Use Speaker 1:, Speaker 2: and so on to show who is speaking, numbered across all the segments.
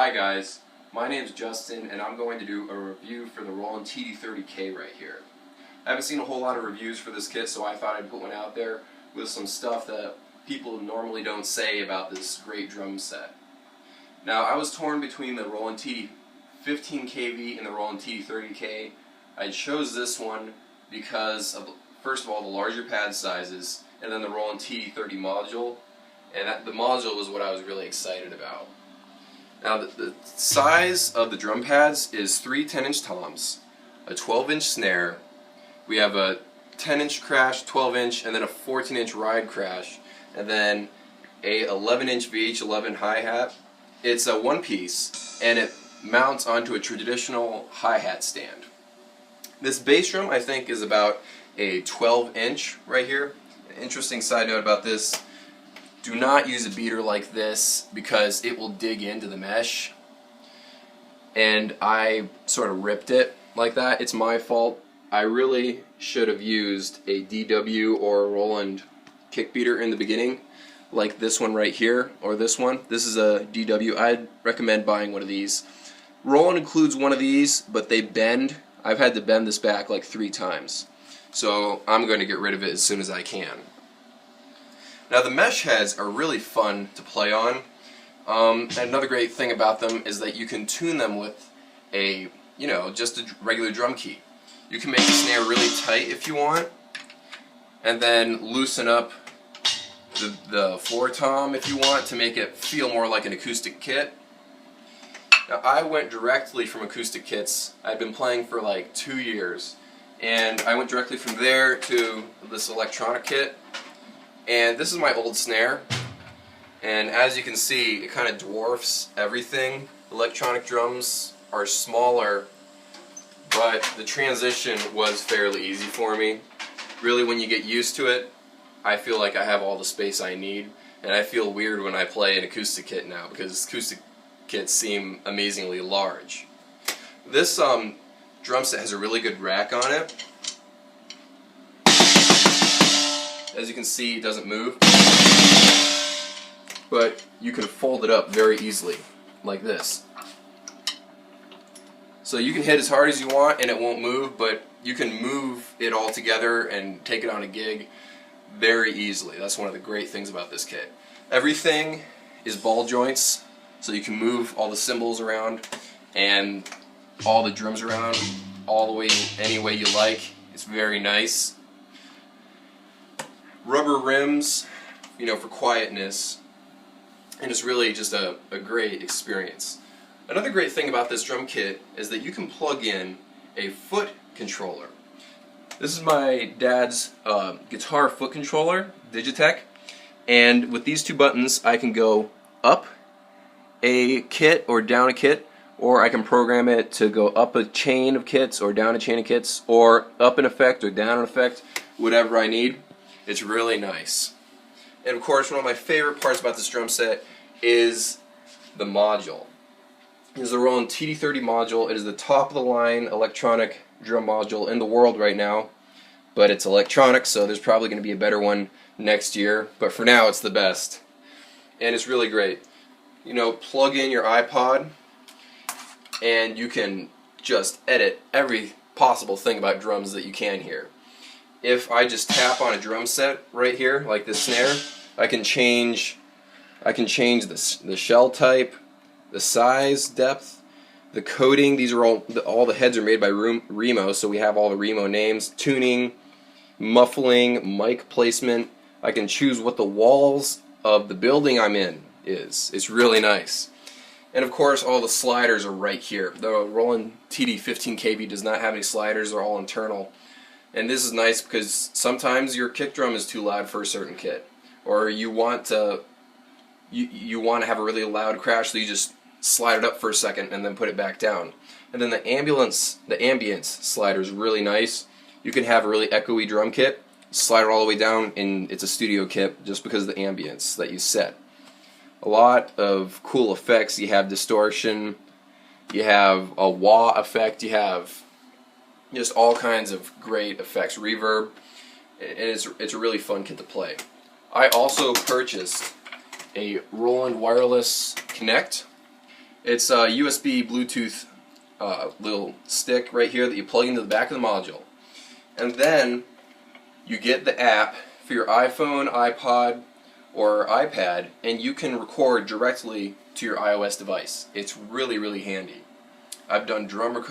Speaker 1: Hi guys, my name's Justin and I'm going to do a review for the Roland TD30k right here. I haven't seen a whole lot of reviews for this kit, so I thought I'd put one out there with some stuff that people normally don't say about this great drum set. Now, I was torn between the Roland TD15kV and the Roland TD30k. I chose this one because of, first of all, the larger pad sizes, and then the Roland TD30 module, and the module was what I was really excited about. Now, the size of the drum pads is 3 10-inch toms, a 12-inch snare, we have a 10-inch crash, 12-inch, and then a 14-inch ride crash, and then a 11-inch VH11 hi-hat. It's a one-piece, and it mounts onto a traditional hi-hat stand. This bass drum, I think, is about a 12-inch right here. An interesting side note about this: do not use a beater like this because it will dig into the mesh, and I sort of ripped it like that. It's my fault. I really should have used a DW or a Roland kick beater in the beginning, like this one right here, or this one. This is a DW. I'd recommend buying one of these. Roland includes one of these, but they bend. I've had to bend this back like 3 times, so I'm going to get rid of it as soon as I can. Now, the mesh heads are really fun to play on. And another great thing about them is that you can tune them with a, just a regular drum key. You can make the snare really tight if you want, and then loosen up the floor tom if you want to make it feel more like an acoustic kit. Now, I went directly from acoustic kits. I'd been playing for like 2 years, and I went directly from there to this electronic kit. And this is my old snare, and as you can see, it kind of dwarfs everything. Electronic drums are smaller, but the transition was fairly easy for me. Really, when you get used to it, I feel like I have all the space I need, and I feel weird when I play an acoustic kit now because acoustic kits seem amazingly large. This drum set has a really good rack on it. As you can see, it doesn't move, but you can fold it up very easily, like this. So you can hit as hard as you want and it won't move, but you can move it all together and take it on a gig very easily. That's one of the great things about this kit. Everything is ball joints, so you can move all the cymbals around and all the drums around all the way, any way you like. It's very nice. Rubber rims, for quietness, and it's really just a great experience. Another great thing about this drum kit is that you can plug in a foot controller. This is my dad's guitar foot controller, Digitech, and with these 2 buttons I can go up a kit or down a kit, or I can program it to go up a chain of kits or down a chain of kits, or up an effect or down an effect, whatever I need. It's really nice. And of course, one of my favorite parts about this drum set is the module. This is the Roland TD30 module. It is the top of the line electronic drum module in the world right now, but it's electronic, so there's probably going to be a better one next year, but for now it's the best. And it's really great. Plug in your iPod and you can just edit every possible thing about drums that you can hear. If I just tap on a drum set right here, like this snare, I can change the shell type, the size, depth, the coding. These are all the heads are made by Remo, so we have all the Remo names. Tuning, muffling, mic placement. I can choose what the walls of the building I'm in is. It's really nice. And of course, all the sliders are right here. The Roland TD15kV does not have any sliders. They're all internal. And this is nice because sometimes your kick drum is too loud for a certain kit, or you want to have a really loud crash, so you just slide it up for a second and then put it back down. And then the Ambience slider is really nice. You can have a really echoey drum kit, slide it all the way down, and it's a studio kit just because of the ambience that you set. A lot of cool effects. You have distortion, you have a wah effect, you have just all kinds of great effects, reverb, and it's a really fun kit to play. I also purchased a Roland wireless Connect, It's a USB Bluetooth little stick right here that you plug into the back of the module. And then you get the app for your iPhone, iPod, or iPad, and you can record directly to your iOS device. It's really, really handy. I've done drum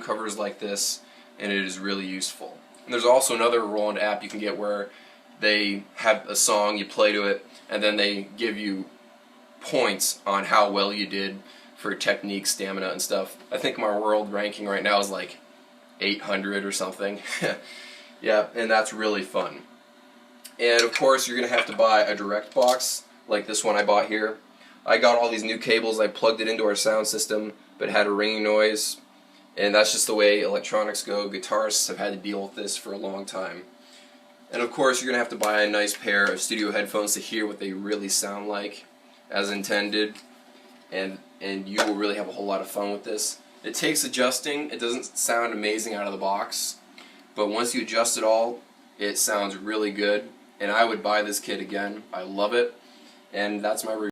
Speaker 1: covers like this, and it is really useful. And there's also another Roland app you can get where they have a song, you play to it, and then they give you points on how well you did for technique, stamina, and stuff. I think my world ranking right now is like 800 or something. Yeah, and that's really fun. And of course you're going to have to buy a direct box like this one I bought here. I got all these new cables, I plugged it into our sound system, but it had a ringing noise, and that's just the way electronics go. Guitarists have had to deal with this for a long time. And of course you're going to have to buy a nice pair of studio headphones to hear what they really sound like as intended, and you will really have a whole lot of fun with this. It takes adjusting. It doesn't sound amazing out of the box, but once you adjust it all, it sounds really good, and I would buy this kit again. I love it, and that's my review.